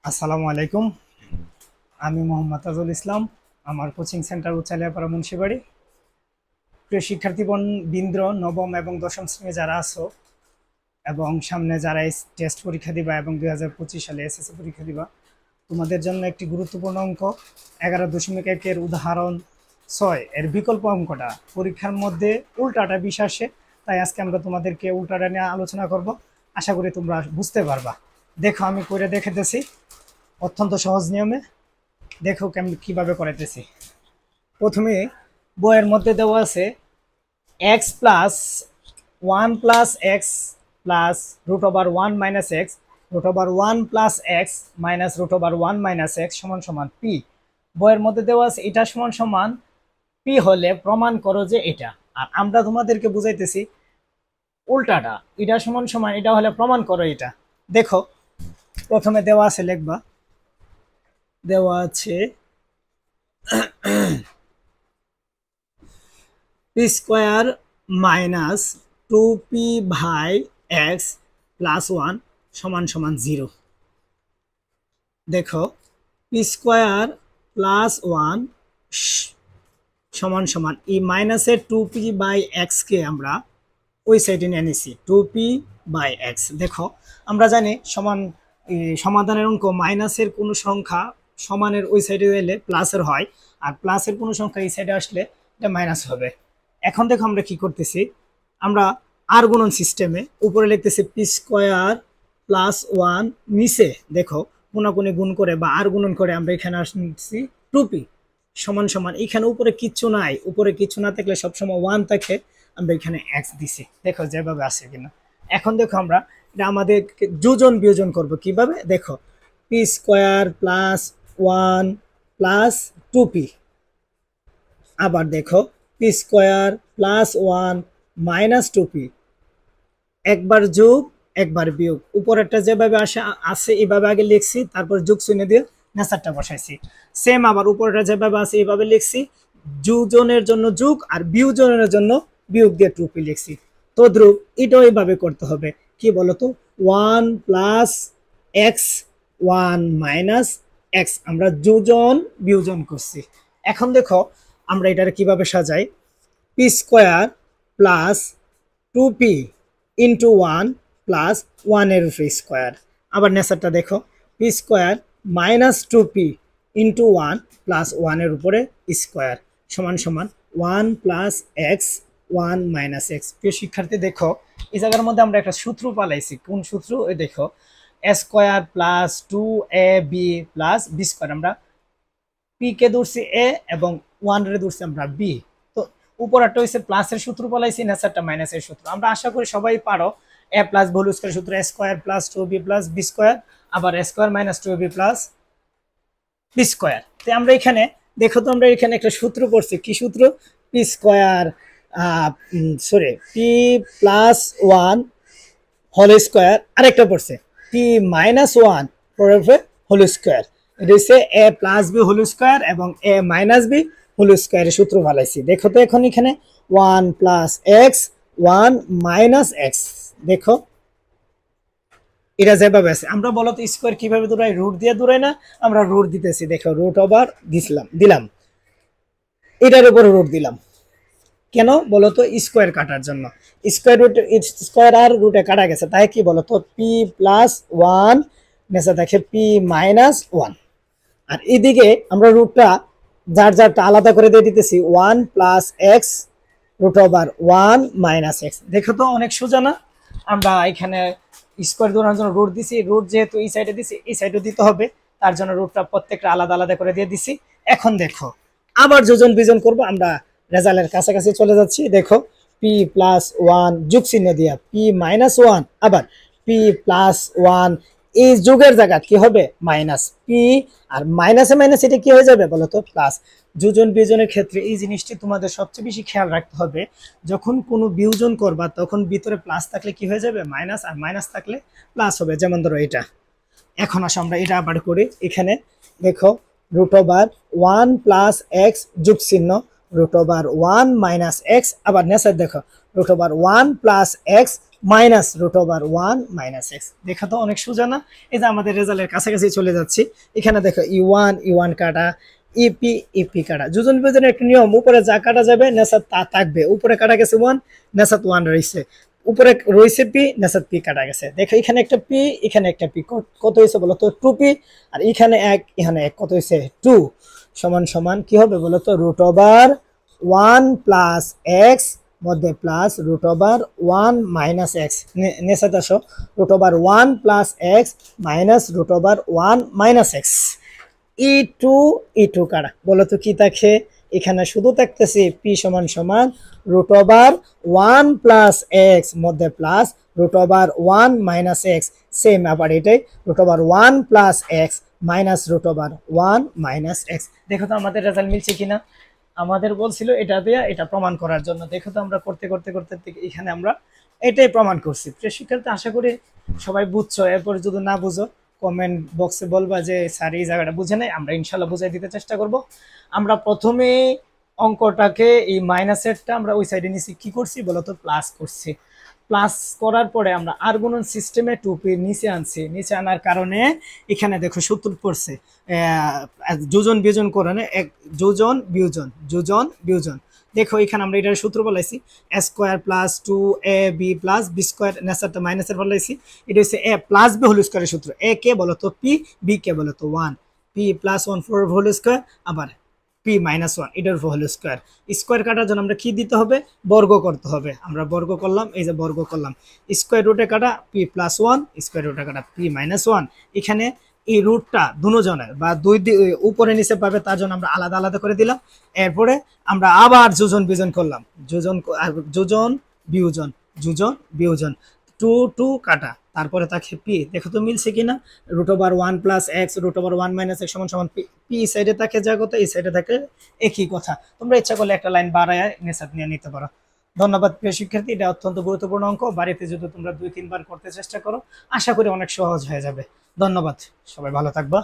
আসসালামু আলাইকুম। আমি মোহাম্মদ তাজুল ইসলাম। আমার কোচিং সেন্টার উচালিয়াপাড়া মুন্সিবাড়ি। প্রিয় শিক্ষার্থী বৃন্দ, নবম এবং দশম শ্রেণী যারা আছো এবং সামনে যারা টেস্ট পরীক্ষা দিবা এবং 2025 সালে এসএসসি পরীক্ষা দিবা, তোমাদের জন্য একটি গুরুত্বপূর্ণ অঙ্ক 11.1 উদাহরণ 6 এর বিকল্প অঙ্কটা পরীক্ষার মধ্যে উল্টাটা বিষ আসে। তাই আজকে আমরা তোমাদেরকে উল্টাটা নিয়ে আলোচনা করব। আশা করি তোমরা বুঝতে পারবা। দেখো, আমি করে দেখাতেছি অত্যন্ত সহজ নিয়মে। দেখো কেমন কিভাবে করাইতেছি। প্রথমে বইয়ের মধ্যে দেওয়া আছে x plus 1 plus x plus root over 1 minus x root over 1 plus x minus root over 1 minus x সমান সমান পি। বইয়ের মধ্যে দেওয়া আছে এটা সমান সমান পি হলে প্রমাণ করো যে এটা। আর আমরা তোমাদেরকে বুঝাইতেছি উল্টাটা, এটা সমান সমান এটা হলে প্রমাণ করো এটা। দেখো, প্রথমে দেওয়া আছে, লিখবা, দেওয়া আছে P square minus 2p by x plus 1 সমান সমান 0। দেখো, পি স্কোয়ার প্লাস 1 সমান সমান এই মাইনাসের 2p বাই এক্স কে আমরা ওই সাইডে নিয়ে নিছি 2p বাই এক্স। দেখো, আমরা জানি সমাধানের অঙ্ক মাইনাসের কোনো সংখ্যা সমানের ওই সাইডে এলে প্লাসের হয়, আর প্লাসের কোনো সংখ্যা এই সাইডে আসলে এটা মাইনাস হবে। এখন দেখো আমরা কি করতেছি, আমরা আর গুণন সিস্টেমে উপরে লিখতেছি পি স্কোয়ার প্লাস 1, নিচে দেখো কোনাকুনি গুণ করে বা আর গুণন করে আমরা এখানে আসছি 2p সমান সমান, এখানে উপরে কিচ্ছু নাই, উপরে কিছু না থাকলে সবসময় 1 থাকে, আমরা এখানে এক্স দিছি। দেখো যেভাবে আসে কিনা। এখন দেখো আমরা এটা আমাদের যোজন বিয়োজন করব কিভাবে। দেখো, P square plus 1 plus 2p, আবার দেখো P square plus 1 minus 2p, একবার যোগ একবার বিয়োগ, উপরেরটা যেভাবে আসে এইভাবে আগে লিখছি, তারপর যোগ চিহ্ন দিয়ে নেসারটা বসাইছি। সেম আবার উপরেরটা যেভাবে আছে এইভাবে লিখছি, যোজনের জন্য যোগ আর বিয়োজনের জন্য বিয়োগ দিয়ে 2p লিখছি। তদ্রূপ এটাও এইভাবে করতে হবে। কি বলতো, 1 প্লাস এক্স 1 মাইনাস এক্স, আমরা যোজন বিয়োজন করছি। এখন দেখো আমরা এটার কিভাবে সাজাই, P square plus 2p into 1 plus 1 এর উপরে স্কোয়ার, আবার নেচারটা দেখো P square minus 2p into 1 plus 1 এর উপরে স্কোয়ার সমান সমান 1 প্লাস এক্স 1 মাইনাস এক্স। প্রিয় শিক্ষার্থী, দেখো এই জায়গার মধ্যে আমরা একটা সূত্র পালাইছি। কোন সূত্র? ওই দেখো, A square plus 2ab plus B square, আমরা পি কে ধরছি এ এবং 1 রে ধরছি আমরা বি। তো উপরটা হইছে প্লাসের সূত্র পালাইছি, নেচারটা মাইনাসের সূত্র। আমরা আশা করি সবাই পারো এ প্লাস হোল স্কয়ার সূত্র, A square plus 2b plus B square, আবার A square minus 2b plus B square. তো আমরা এখানে দেখো, তো আমরা এখানে একটা সূত্র পড়ছি। কি সূত্র? P square P plus 1 whole square, আরেকটা পড়ছে পি মাইনাস 1 হোল স্কয়ার। এটা হচ্ছে A plus B whole square এবং এ মাইনাস বি হোল স্কয়ারের সূত্র ভালাইছি। দেখো তো এখন এখানে 1 প্লাস এক্স 1 মাইনাস এক্স, দেখো এটা যেভাবে আছে। আমরা বলো তো স্কয়ার কিভাবে দূরাই? রুট দিয়ে দূরাই না? আমরা রুট দিতেছি। দেখো, রুট ওভার দিলাম, এটার উপরে রুট দিলাম। কেন বলো তো? স্কোয়ার কাটার জন্য। স্কোয়ার রুট স্কোয়ার আর রুটে কাটা গেছে, তাই কি বলো তো পি প্লাস 1 নেচে দেখে পি মাইনাস 1, আর এদিকে আমরা রুটটা যারটা আলাদা করে দিয়ে দিতেছি 1 plus x root over 1 minus x. দেখো তো অনেক সোজা না? আমরা এখানে স্কোয়ার দৌড়ানোর জন্য রুট দিছি, রুট যেহেতু এই সাইডে দিছি এই সাইডে দিতে হবে, তার জন্য রুটটা প্রত্যেকটা আলাদা আলাদা করে দিয়ে দিছি। এখন দেখো আবার যোজন বিজন করবো, আমরা রেজাল্টের কাছাকাছি চলে যাচ্ছি। দেখো, পি প্লাস 1 যোগ চিহ্ন দিয়া পি মাইনাস 1, আবার পি প্লাস 1, এই যোগের জায়গা কি হবে? মাইনাস পি, আর মাইনাসে মাইনাস এটা কি হয়ে যাবে বলো তো? প্লাস। যোজন বিয়োজনের ক্ষেত্রে এই জিনিসটি তোমাদের সবচেয়ে বেশি খেয়াল রাখতে হবে, যখন কোনো বিয়োজন করবা তখন ভিতরে প্লাস থাকলে কি হয়ে যাবে? মাইনাস, আর মাইনাস থাকলে প্লাস হবে। যেমন ধরো এটা। এখন আসো আমরা এটা আবার করি। এখানে দেখো, রুট ওভার 1 প্লাস এক্স যোগ চিহ্ন রুট ওভার 1 মাইনাস এক্স, আবার নেচার দেখো root over 1 plus x minus root over 1 minus x. দেখা তো অনেক সোজা না? এই যে আমাদের রেজাল্টের কাছাকাছি চলে যাচ্ছি। এখানে দেখো ই1 কাটা, ইপি কাটা। যোজন বিয়োজনের একটা নিয়ম, উপরে যা কাটা যাবে নেসাত তা থাকবে। উপরে কাটা গেছে 1, নেসাত 1 রয়েছে, উপরে রয়েছে পি, নেসাত পি কাটা গেছে। দেখো এখানে একটা পি, এখানে একটা পি, কত হয়েছে বলো তো 2p, আর এখানে 1 এখানে 1, কত হয়েছে 2, সমান সমান কি হবে বলো তো রুট ওভার 1 প্লাস এক্স মধ্যে plus root over 1 minus X. নেসাত আসো, root over 1 plus x minus root over 1 minus X. ই টু কাটা বলো তো কি থাকে? এখানে শুধু থাকতেছে পি সমান সমান রুট ওভার 1 প্লাস এক্স মধ্যে plus root over 1 minus x. Same আবার এটাই root over 1 plus x minus root over 1 minus x. দেখো তো আমাদের রেজাল্ট মিলছে কিনা? আমাদের বলছিল এটা দিয়ে এটা প্রমাণ করার জন্য। দেখো তো আমরা করতে করতে করতে এখানে আমরা এটাই প্রমাণ করছি। প্রিয় শিক্ষার্থী, আশা করি সবাই বুঝছো। এরপর যদি না বুঝো কমেন্ট বক্সে বলবা যে স্যার এই জায়গাটা বুঝে নাই, আমরা ইনশাল্লাহ বুঝাই দিতে চেষ্টা করব। আমরা প্রথমে অঙ্কটাকে এই মাইনাসেরটা আমরা ওই সাইডে নিচে কি করছি বলতো? প্লাস করছি। প্লাস করার পরে আমরা আর গুণন সিস্টেমে 2p নিচে আনছি। নিচে আনার কারণে এখানে দেখো সূত্র পড়ছে যোজন বিয়োজন করে, এক যোজন বিয়োজন। দেখো এখানে আমরা এটার সূত্র বলাইছি A square plus 2ab plus B square, নেসারটা মাইনাসের বলাইছি। এটা হচ্ছে এ প্লাস বি হোল স্কোয়ারের সূত্র। এ কে বলতো পি, বি কে বলতো 1, পি প্লাস 1 4 হোল স্কোয়ার, আবার পি মাইনাস 1 এটার হোল স্কোয়ার। স্কোয়ার কাটার জন্য আমরা কি দিতে হবে? বর্গ করতে হবে। আমরা বর্গ করলাম, এই যে বর্গ করলাম। স্কোয়ার রুটে কাটা পি প্লাস 1, স্কোয়ার রুটে কাটা পি মাইনাস 1। এখানে এই রুটটা দুজনের বা দুই উপরে নিচে পাবে, তার জন্য আমরা আলাদা আলাদা করে দিলাম। এরপরে আমরা আবার যোজন বিয়োজন করলাম, যোজন বিয়োজন 2 কাটা, তারপরে তাকে পি। দেখো তো মিলছে কিনা? Root over 1 plus x root over 1 minus x সমান সমান পি সাইডে থাকে যা কথা, এই সাইডে থাকে একই কথা। তোমরা ইচ্ছা করলে একটা লাইন বাড়ায় নেসাত নিয়ে নিতে পারো। ধন্যবাদ প্রিয় শিক্ষার্থী, এটা অত্যন্ত গুরুত্বপূর্ণ অঙ্ক। বাড়িতে যদি তোমরা 2-3 বার করতে চেষ্টা করো, আশা করি অনেক সহজ হয়ে যাবে। ধন্যবাদ, সবাই ভালো থাকবা।